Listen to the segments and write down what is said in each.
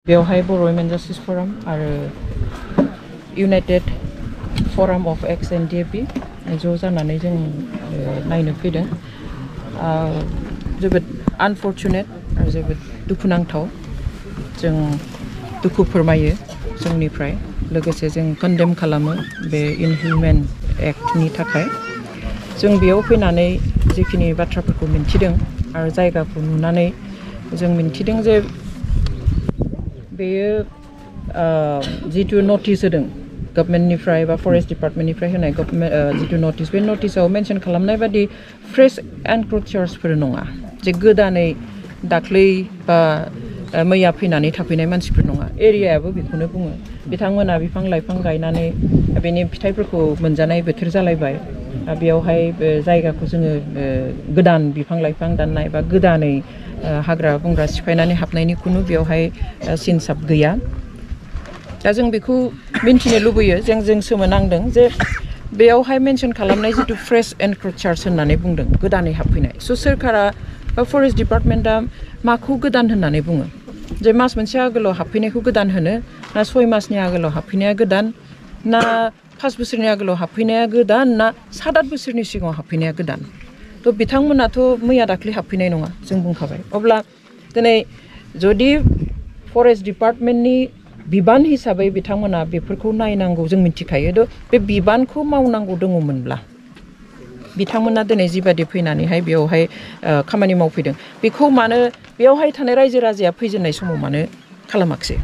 बेवहाय बर' women justice फराम आरो United फराम of X and DAP ज' जानानै जों नायनो फैदों जोबोद आनफर्चुनेट आरो जोबोद दुखुनांथाव जों दुखु फोरमायो जोंनिफ्राय लोगोसे जों कन्डेम खालामो बे इनहिउमेन एक्टनि थाखाय जों बेयाव फैनानै जिखिनि बाथ्राफोरखौ मिन्थिदों आरो जायगाखौ नुनानै जों मिन्थिदों जे बेयो जितु नटिस होदों गभर्नमेन्टनिफ्राय बा फरेस्ट डिपार्टमेन्टनिफ्राय होनाय जितु नटिस बे नटिसआव मेनसन खालामनाय बादि फ्रेश एनक्रोचार्सफोर नङा जे गोदानै दाख्लै बा मैया फैनानै थाफैनाय मानसिफोर नङा एरियायाबो बेखौनो बुङो बिथांमोना बिफां लाइफां गायनानै बेनि फिथाइफोरखौ मोनजानाय बोथोर जालायबाय बेयावहाय जायगाखौ जोङो गोदान बिफां लाइफां दाननाय बा गोदानै हाग्रा बंग्रा सिफायनानै हाबनायनि खुनु बेयावहाय सिनसाब गैया दा जों बेखौ मिन्थिनो लुबैयो जों सोमोनांदों जे बेयावहाय मेनसन खालामनाय जितु फ्रेश एनक्रोचार्स होननानै बुंदों गोदानै हाबफैनाय स' सोरखारा बा फरेस्ट डिपार्टमेन्टआ माखौ गोदान होननानै बुङो जे मास मोनसे आगोलाव हाबफैनायखौ गोदान होनो ना 6 मासनि आगोलाव हाबफैनाया गोदान ना 5 बोसोरनि आगोलाव हाबफैनाया गोदान ना 7-8 बोसोरनि सिगाङाव हाबफैनाया गोदान थ' बिथांमोनाथ' मैया दाख्लै हाबफैनाय नङा जों बुंखाबाय अब्ला दिनै जुदि फरेस्ट डिपार्टमेन्टनि बिबान हिसाबै बिथांमोना बेफोरखौ नायनांगौ जों मिथिखायो बे बिबानखौ मावनांगौ दङमोनब्ला बिथांमोना दिनै जिबादि फैनानैहाय बेयावहाय खामानि मावफैदों बेखौ मानो बेयावहाय थानाय रायजो राजाया फैजेननाय समाव मानो खालामाखिसै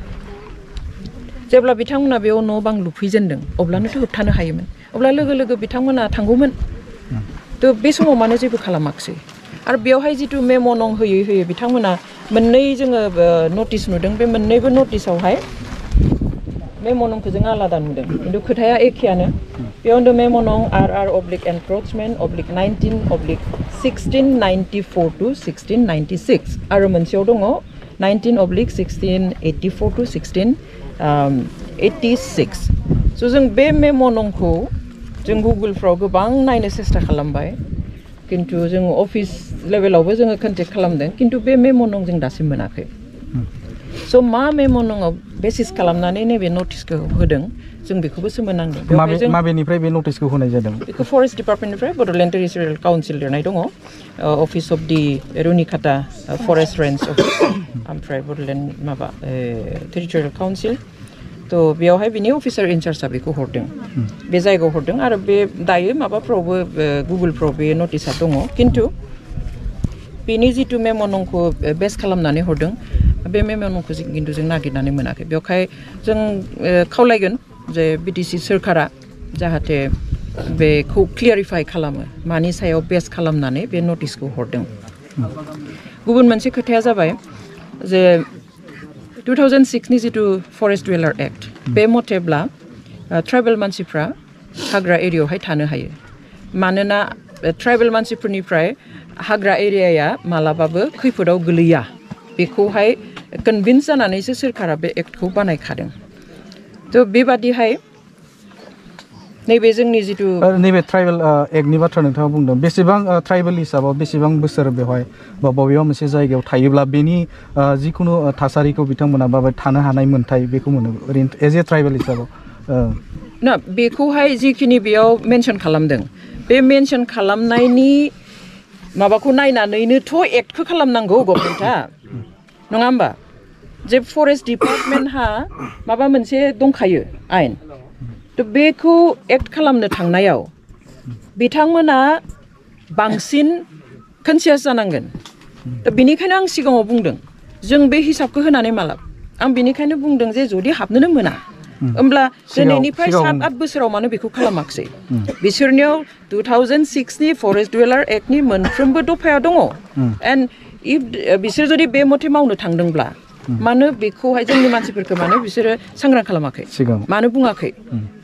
जेब्ला बिथांमोना बेयाव न' बां लुफैजेनदों अब्लानोथ' होबथानो हायोमोन अब्ला लोगो लोगो बिथांमोना थांगौमोन थ' बे समाव मानो जेबो खालामाखिसै आरो बेयावहाय जितु मेम' नं होयै बिथांमोना मोननै जोङो नटिस नुदों बे मोननैबो नटिसआवहाय मेम' नंखौ जों आलादा नुदों खिन्थु खोथाया एखेयानो बेयावनो मेम' नं RR/एनक्रोचमेन्ट/19/1694 to 1696 आरो मोनसेयाव दङ 19/1684 to 1686 स' जों बे मेम' नंखौ जों गुगोलफ्राव गोबां नायनो सेस्था खालामबाय किन्तु जों अफिस लेभेलावबो जोङो कन्टेक्ट खालामदों किन्तु बे मेम' नं जों दासिम मोनाखै स' मा मेम' नंआव बेसिस खालामनानै नैबे नटिसखौ होदों जों बेखौबो सोमोनांदों माबेनिफ्राय बे नटिसखौ होनाय जादों बेखौ फरेस्ट डिपार्टमेन्टनिफ्राय बड'लेण्ड टेरिटरियेल काउन्सिल लिरनाय दङ office of the Runikata forest range office ओमफ्राय बड'लेण्ड माबा टेरिटरियेल काउन्सिल थ' बेयावहाय बिनि अफिसार इनचार्जआ बेखौ हरदों बे जायगायाव हरदों आरो बे दायो माबाफ्रावबो गुगोलफ्राव बे नटिसआ दङ किन्तु बेनि जितु मेम' नंखौ बेस खालामनानै हरदों बे मेम' नंखौ किन्तु जों नागिरनानै मोनाखै बेवहाय जों खावलायगोन जे बिटिसि सोरखारा जाहाथे बेखौ क्लियारिफाइ खालामो मानि सायाव बेस खालामनानै बे नटिसखौ हरदों गुबुन मोनसे खोथाया जाबाय जे 2006 नि जितु फरेस्ट डुवेलार एक्ट बे मथेब्ला ट्राइबेल मानसिफ्रा हाग्रा एरियायावहाय थानो हायो मानोना ट्राइबेल मानसिफोरनिफ्राय हाग्रा एरियाया मालाबाबो खैफोदाव गोलैया बेखौहाय कनभिन्स जानानैसो सोरखारा बे एक्टखौ बानायखादों थ' बेबादिहाय नैबे जोंनि जितु नैबे ट्राइबेल एक्टनि बाथ्रा नोंथाङा बुंदों बेसेबां ट्राइबेल हिसाबाव बेसेबां बोसोर बेवहाय बा बबेबा मोनसे जायगायाव थायोब्ला बेनि जिखुनु थासारिखौ बिथांमोना माबा थानो हानाय मोन्थाय बेखौ मोनो ओरैनो एज ए ट्राइबेल हिसाबाव ना बेखौहाय जिखिनि बेयाव मेनसन खालामदों बे मेनसन खालामनायनि माबाखौ नायनानैनोथ' एक्टखौ खालामनांगौ गभर्नमेन्टआ नङा होमबा जे फरेस्ट डिपार्टमेन्टहा माबा मोनसे दंखायो आयेन थ' बेखौ एक्ट खालामनो थांनायाव बिथांमोना बांसिन कनसियास जानांगोन थ' बिनिखायनो आं सिगाङाव बुंदों जों बे हिसाबखौ होनानै मालाब आं बिनिखायनो बुंदों जे जुदि हाबनोनो मोना होमब्ला दिनैनिफ्राय 7-8 बोसोराव मानो बेखौ खालामाखिसै बिसोरनियाव 2006 नि फरेस्ट डुवेलार एक्टनि मोनफ्रोमबो दफाया दङ एन्ड इफ बिसोर जुदि बे मथे मावनो थांदोंब्ला मानो बेखौहाय जोंनि मानसिफोरखौ मानो बिसोरो सांग्रां खालामाखै मानो बुङाखै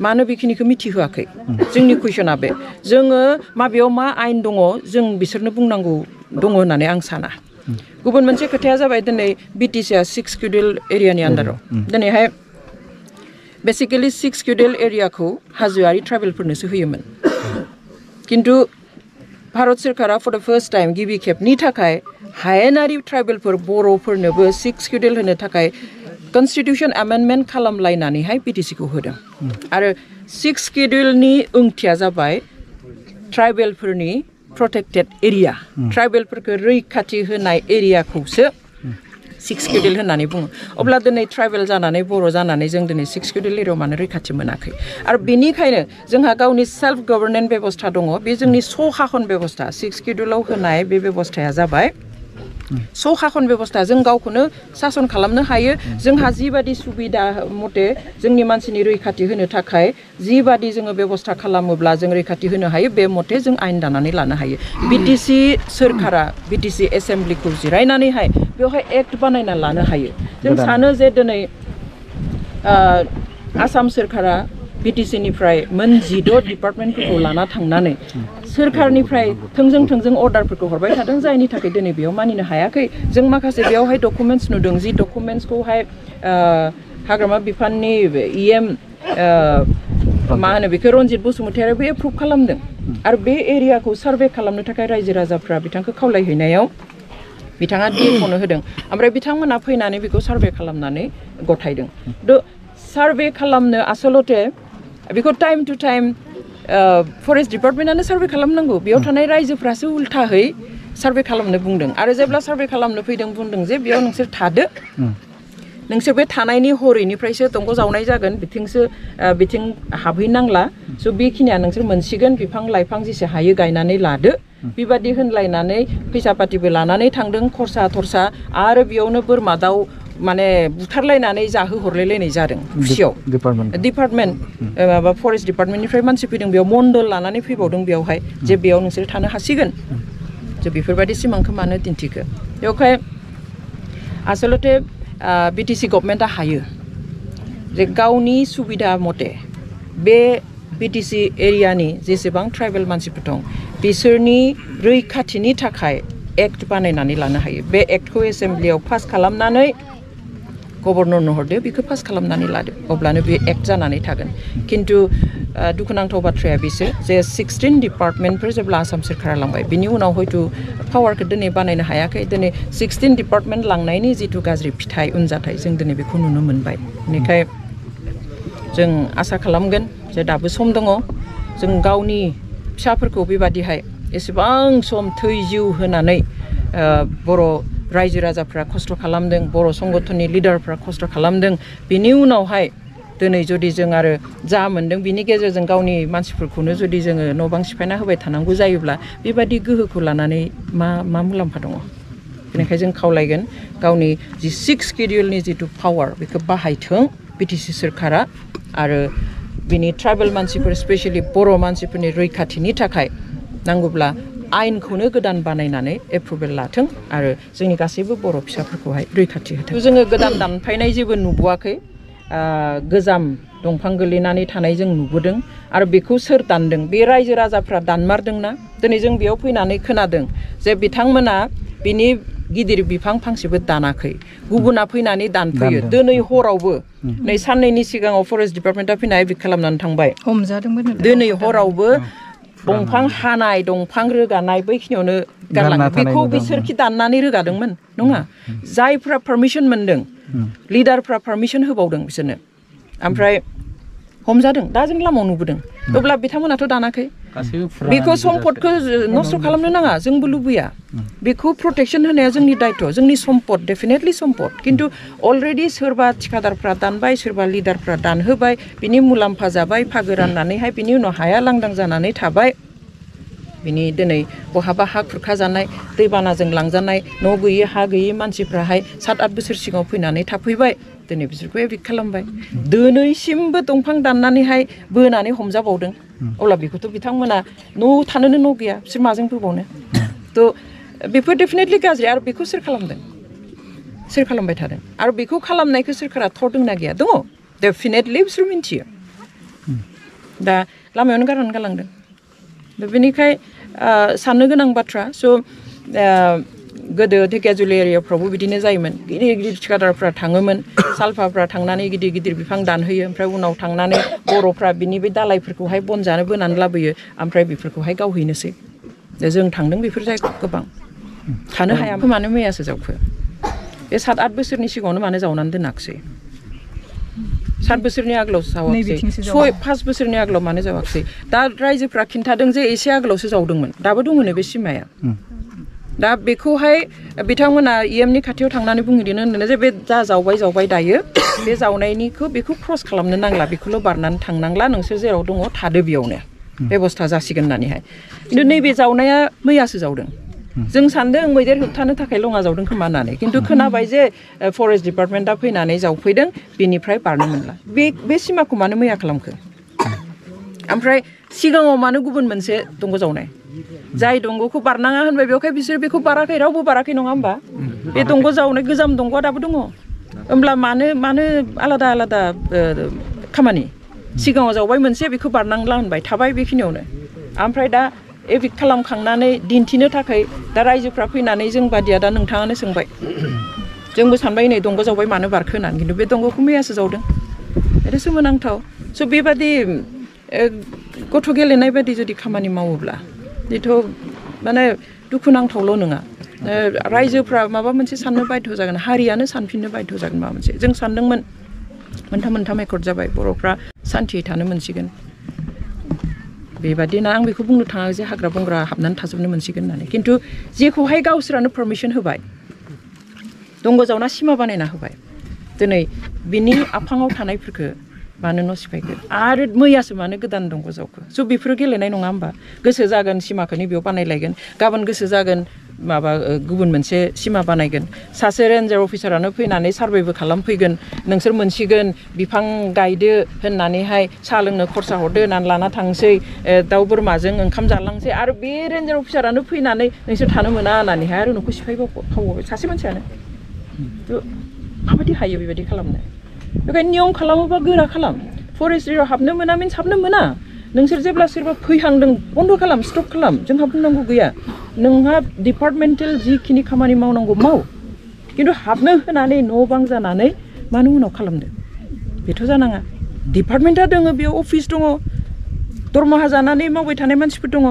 मानो बेखिनिखौ मिथिहोआखै जोंनि कुइसना बे जोङो माबेयाव मा आयेन दङ जों बिसोरनो बुंनांगौ दङ होननानै आं साना गुबुन मोनसे खोथाया जाबाय दिनै बिटिसिआ 6 शिडिउल एरियानि आन्दाराव दिनैहाय बेसिकेलि 6 शिडिउल एरियाखौ हाजोआरि ट्राइबेलफोरनोसो होयोमोन किन्तु भारत सोरखारा फर द फार्स्ट टाइम गिबि खेबनि थाखाय हायेनारि ट्राइबेलफोर बर'फोरनोबो 6 शिडिउल होनो थाखाय कन्स्टिट्यूशन एमेन्डमेन्ट खालामलायनानैहाय बिटिसिखौ होदों आरो 6 शेड्यूलनि ओंथिया जाबाय ट्राइबेलफोरनि प्रोटेक्टेड एरिया ट्राइबेलफोरखौ रैखाथि होनाय एरियाखौसो 6 शेड्यूल होननानै बुङो अब्ला दिनै ट्राइबेल जानानै बर' जानानै जों दिनै 6 शेड्यूल एरियायाव मानो रैखाथि मोनाखै आरो बेनिखायनो जोंहा गावनि सेल्फ गभर्नेन्स बेबस्था दङ बे जोंनि सहाखन बेबस्था 6 शेड्यूलाव होनाय बे बेबस्थाया जाबाय सहाखन बेबस्था जों गावखौनो सासन खालामनो हायो जोंहा जिबादि सुबिदा मथे जोंनि मानसिनि रैखाथि होनो थाखाय जिबादि जोङो बेबस्था खालामोब्ला जों रैखाथि होनो हायो बे मथे जों आयेन दानानै लानो हायो बिटिसि सोरखारा बिटिसि एसेम्ब्लिखौ जिरायनानैहाय बेवहाय एक्ट बानायना लानो हायो जों सानो जे दिनै आसाम सोरखारा बिटिसिनिफ्राय मोन 16 डिपार्टमेन्टफोरखौ लाना थांनानै सोरखारनिफ्राय थोंजों अर्डारफोरखौ हरबाय थादों जायनि थाखाय दिनै बेयाव मानिनो हायाखै जों माखासे बेयावहाय डकुमेन्ट्स नुदों जि डकुमेन्ट्सखौहाय हाग्रामा बिफाननि इएम मा होनो बेखौ रनजित बसुमतारियाबो एप्रुभ खालामदों आरो बे एरियाखौ सार्भे खालामनो थाखाय रायजो राजाफ्रा बिथांखौ खावलायहैनायाव बिथाङा डिएफअनो होदों ओमफ्राय बिथांमोना फैनानै बेखौ सार्भे खालामनानै गथायदों सार्भे खालामनो आसलते बेखौ टाइम टु टाइम फरेस्ट डिपार्टमेन्टआनो सार्भे खालामनांगौ बेयाव थानाय रायजोफ्रासो उल्थाहै सार्भे खालामनो बुंदों आरो जेब्ला सार्भे खालामनो फैदों बुंदों जे बेयाव नोंसोर थादो नोंसोर बे थानायनि हरैनिफ्रायसो दंग जावनाय जागोन बिथिं हाबहैनांला स' बेखिनिया नोंसोर मोनसिगोन बिफां लाइफां जेसे हायो गायनानै लादो बेबादि होनलायनानै फैसा पातिबो लानानै थांदों खरसा थरसा आरो बेयावनो बोरमा दाउ माने बुथारलायनानै जाहो हरलायलायनाय जादों खुसियाव डिपार्टमेन्ट माबा फरेस्ट डिपार्टमेन्टनिफ्राय मानसि फैदों बेयाव मन्डल लानानै फैबावदों बेयावहाय जे बेयाव नोंसोर थानो हासिगोन जे बेफोरबायदि सिमांखौ मानो दिन्थिखो बेवहाय आसलते बिटिसि गभर्नमेन्टआ हायो जे गावनि सुबिदा मथे बे बिटिसि एरियानि जेसेबां ट्राइबेल मानसिफोर दं बिसोरनि रैखाथिनि थाखाय एक्ट बानायनानै लानो हायो बे एक्टखौ एसेम्ब्लियाव पास खालामनानै गभर्नरनो हरदो बेखौ पास खालामनानै लादो अब्लानो बे एक्ट जानानै थागोन खिन्थु दुखुनांथाव बाथ्राया बेसो जे 16 डिपार्टमेन्टफोर जेब्ला आसाम सोरखारा लांबाय बिनि उनाव हयथ' पावारखौ दिनै बानायनो हायाखै दिनै 16 डिपार्टमेन्ट लांनायनि जिथु गाज्रि फिथाइ उनजाथाय जों दिनै बेखौ नुनो मोनबाय बेनिखाय जों आसा खालामगोन जे दाबो सम दङ जों गावनि फिसाफोरखौ बेबादिहाय एसेबां सम थै जिउ होनानै बर' रायजो राजाफ्रा खस्थ' खालामदों बर' संगठननि लिडारफ्रा खस्थ' खालामदों बिनि उनावहाय दिनै जुदि जों आरो जा मोनदों बिनि गेजेरजों गावनि मानसिफोरखौनो जुदि जोङो न' बां सिफायना होबाय थानांगौ जायोब्ला बेबादि गोहोखौ लानानै मा मुलाम्फा दङ बेनिखायनो जों खावलायगोन गावनि जि 6 शेड्यूलनि जिथु पावार बेखौ बाहायथों बिटिसि सोरखारा आरो बिनि ट्राइबेल मानसिफोर स्पेसियेलि बर' मानसिफोरनि रैखाथिनि थाखाय नांगौब्ला आयेनखौनो गोदान बानायनानै एप्रुभेल लाथों आरो जोंनि गासैबो बर' फिसाफोरखौहाय रैखाथि होथों जोङो गोदान दानफायनाय जेबो नुबोआखै गोजाम दंफां गोलैनानै थानाय जों नुबोदों आरो बेखौ सोर दानदों बे रायजो राजाफ्रा दानमारदोंना दिनै जों बेयाव फैनानै खोनादों जे बिथांमोना बिनि गिदिर बिफां फांसेबो दानाखै गुबुना फैनानै दानफैयो दिनै हरावबो नै साननैनि सिगाङाव फरेस्ट डिपार्टमेन्टआ फैनानै एभिक्ट खालामनानै थांबाय हमजादोंमोन दिनै हरावबो दंफां हानाय दंफां रोगानाय बैखिनियावनो गारलाङो बेखौ बिसोरखि दाननानै रोगादोंमोन नङा जायफ्रा पारमिसन मोनदों लिडारफ्रा पारमिसन होबावदों बिसोरनो ओमफ्राय हमजादों दा जों लामायाव नुबोदों अब्ला बिथांमोनाथ' दानाखै बेखौ सम्पदखौ नस्थ' खालामनो नाङा जोंबो लुबैया बेखौ प्रटेक्सन होनाया जोंनि दायथ' जोंनि सम्पद डेफिनेटलि सम्पद खिन्थु अलरेडि सोरबा थिखादारफ्रा दानबाय सोरबा लिडारफ्रा दानहोबाय बिनि मुलाम्फा जाबाय फागो राननानैहाय बिनि उनाव हाया लांदां जानानै थाबाय बिनि दिनै बहाबा हा खुरखा जानाय दैबानाजों लांजानाय न' गैयै हा गैयै मानसिफ्राहाय 7-8 बोसोर सिगाङाव फैनानै थाफैबाय दिनै बिसोरखौ एभिक्ट खालामबाय दिनैसिमबो दंफां दाननानैहाय बोनानै हमजाबावदों अब्ला बेखौथ' बिथांमोना न' थानोनो न' गैया बिसोर माजों बोबावनो थ' बेफोर डेफिनेटलि गाज्रि आरो बेखौ सोर खालामदों सोर खालामबाय थादों आरो बेखौ खालामनायखौ सोरखारा थरदोंना गैया दङ डेफिनेटलि बिसोर मिन्थियो दा लामायावनो गारनानै गालांदों बेनिखाय साननो गोनां बाथ्रा स' गोदो धेकियाजुलि एरियाफ्रावबो बिदिनो जायोमोन गिदिर गिदिर थिखादारफ्रा थाङोमोन सालफाफ्रा थांनानै गिदिर गिदिर बिफां दानहोयो ओमफ्राय उनाव थांनानै बर'फ्रा बिनि बे दालाइफोरखौहाय बन जानो बोनानै लाबोयो ओमफ्राय बेफोरखौहाय गावहैनोसै जों थांदों बेफोर जायगायाव गोबां थानो हाया मानो मैयासो जावखो बे 7-8 बोसोरनि सिगाङावनो मानो जावनानै दोनाखसै 7 बोसोरनि आगोलाव जावाखसै 5 बोसोरनि आगोलाव मानो जावाखसै दा रायजोफ्रा खिन्थादों जे एसे आगोलावसो जावदोंमोन दाबो दङनो बे सिमाया दा बेखौहाय बिथांमोना इएमनि खाथियाव थांनानै बुंहैदों होनदों जे बे जा जावबाय दायो बे जावनायनिखौ बेखौ क्रस खालामनो नांला बेखौल' बारनानै थांनांला नोंसोर जेराव दङ थादो बेयावनो बेबस्था जासिगोन होननानैहाय खिन्थु नैबे जावनाया मैयासो जावदों जों सान्दों मैदेर होबथानो थाखाय लङा जावदों खोमा होननानै खिन्थु खोनाबाय जे फरेस्ट डिपार्टमेन्टआ फैनानै जावफैदों बेनिफ्राय बारनो मोनला बे सिमाखौ मानो मैया खालामखो ओमफ्राय सिगाङाव मानो गुबुन मोनसे दंग जावनाय जाय दंगखौ बारनाङा होनबाय बेवहाय बिसोर बेखौ बाराखै रावबो बाराखै नङा होमबा बे दंग जावनाय गोजाम दंगआ दाबो दङ होमब्ला मानो आलादा खामानि सिगाङाव जावबाय मोनसे बेखौ बारनांला होनबाय थाबाय बेखिनियावनो ओमफ्राय दा एभिक्ट खालामखांनानै दिन्थिनो थाखाय दा रायजोफ्रा फैनानै जों बादिया दा नोंथाङानो सोंबाय जोंबो सानबाय नै दंग जावबाय मानो बारखो होननानै खिन्थु बे दंगखौ मैयासो जावदों बेथ' सोमोनांथाव स' बेबादि गथ' गेलेनाय बायदि जुदि खामानि मावोब्ला बेथ' माने दुखुनांथावल' नङा रायजोफ्रा माबा मोनसे साननो बाध्य जागोन हारियानो सानफिननो बाध्य जागोन माबा मोनसे जों सानदोंमोन मोनथाम एकर्ड जाबाय बर'फ्रा सान्थियै थानो मोनसिगोन बेबादिनो आं बेखौ बुंनो थाङा जे हाग्रा बंग्रा हाबनानै थाजोबनो मोनसिगोन होननानै खिन्थु जेखौहाय गावसोरानो पारमिसन होबाय दंग जावना सिमा बानायना होबाय दिनै बिनि आफाङाव थानायफोरखौ मानो न' सिफायखो आरो मैयासो मानो गोदान दंग जावखो स' बेफोरो गेलेनाय नङा होमबा गोसो जागोन सिमाखौ बेयाव बानायलायगोन गाबोन गोसो जागोन माबा गुबुन मोनसे सिमा बानायगोन सासे रेन्जार अफिसारानो फैनानै सार्भेबो खालामफैगोन नोंसोर मोनसिगोन बिफां गायदो होननानैहाय साहा लोंनो खरसा हरदो होननानै लाना थांसै दाउ बोरमाजों ओंखाम जालांसै आरो बे रेन्जार अफिसारानो फैनानै नोंसोर थानो मोना होननानैहाय आरो न'खौ सिफायबावबाय सासे मानसियानो माबायदि हायो बेबायदि खालामनो बेखायनो नियम खालामोबा गोरा खालाम फरेस्ट एरियायाव हाबनो मोना मिन्स हाबनो मोना नोंसोर जेब्ला सोरबा फैहांदों बन्द खालाम स्टप खालाम जोंहा बुंनांगौ गैया नोंहा डिपार्टमेन्टेल जिखिनि खामानि मावनांगौ माव खिन्थु हाबनो होनानै न' बां जानानै मानो उनाव खालामदो बेथ' जानाङा डिपार्टमेन्टआ दङ बेयाव अफिस दङ दरमाहा जानानै मावबाय थानाय मानसिफोर दङ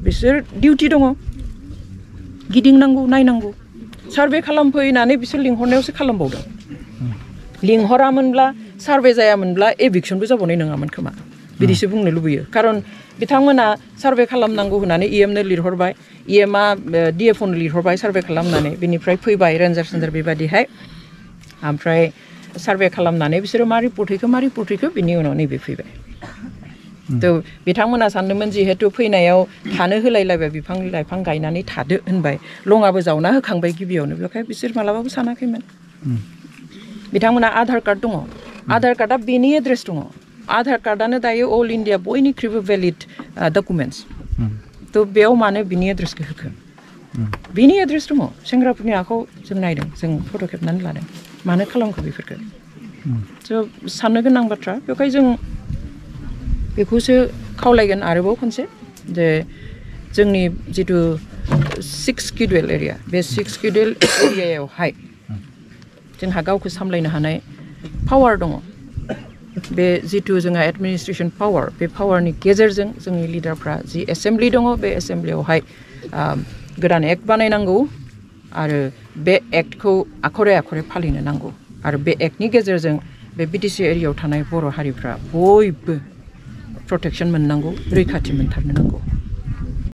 बिसोर डिउटि दङ गिदिंनांगौ नायनांगौ सार्भे खालामफैनानै बिसोर लिंहरनायावसो खालामबावदों लिंहरामोनब्ला सार्भे जायामोनब्ला एभिक्सनबो जाबावनाय नङामोन खोमा बिदिसो बुंनो लुबैयो खारन बिथांमोना सार्भे खालामनांगौ होननानै इएमनो लिरहरबाय इएमआ डिएफअनो लिरहरबाय सार्भे खालामनानै बिनिफ्राय फैबाय रेन्जार सेन्जार बेबादिहाय ओमफ्राय सार्भे खालामनानै बिसोरो मा रिपर्ट हैखो बिनि उनाव नैबे फैबाय थ' बिथांमोना सानदोंमोन जिहेतु फैनायाव थानो होलायलायबाय बिफां लाइफां गायनानै थादो होनबाय लङाबो जावना होखांबाय गिबियावनो बेखाय बिसोर मालाबाबो सानाखैमोन बिथांमोना आधार कार्ड दङ आधार कार्डआ बेनि एड्रेस दङ आधार कार्डआनो दायो अल इन्डिया बयनिख्रुइबो भेलिड डकुमेन्टस थ' बेयाव मानो बिनि एड्रेसखौ होखो बिनि एड्रेस दङ सेंग्राफोरनि आखायाव जों नायदों जों फट' खेबनानै लादों मानो खालामखो बेफोरखौ स' साननो गोनां बाथ्रा बेखाय जों बेखौसो खावलायगोन आरोबाव खनसे जे जोंनि जिथु 6 स्केड्युल एरिया बे 6 स्केड्युल एरियायावहाय जोंहा गावखौ सामलायनो हानाय पावार दङ बे जिथु जोंहा एडमिनिस्ट्रेशन पावार बे पावारनि गेजेरजों जोंनि लिडारफ्रा जि एसेम्ब्लि दङ बे एसेम्ब्लियावहाय गोदान एक्ट बानायनांगौ आरो बे एक्टखौ आखरे फालिनो नांगौ आरो बे एक्टनि गेजेरजों बे बिटिसि एरियायाव थानाय बर' हारिफ्रा बयबो प्रटेक्शन मोननांगौ रैखाथि मोनथारनो नांगौ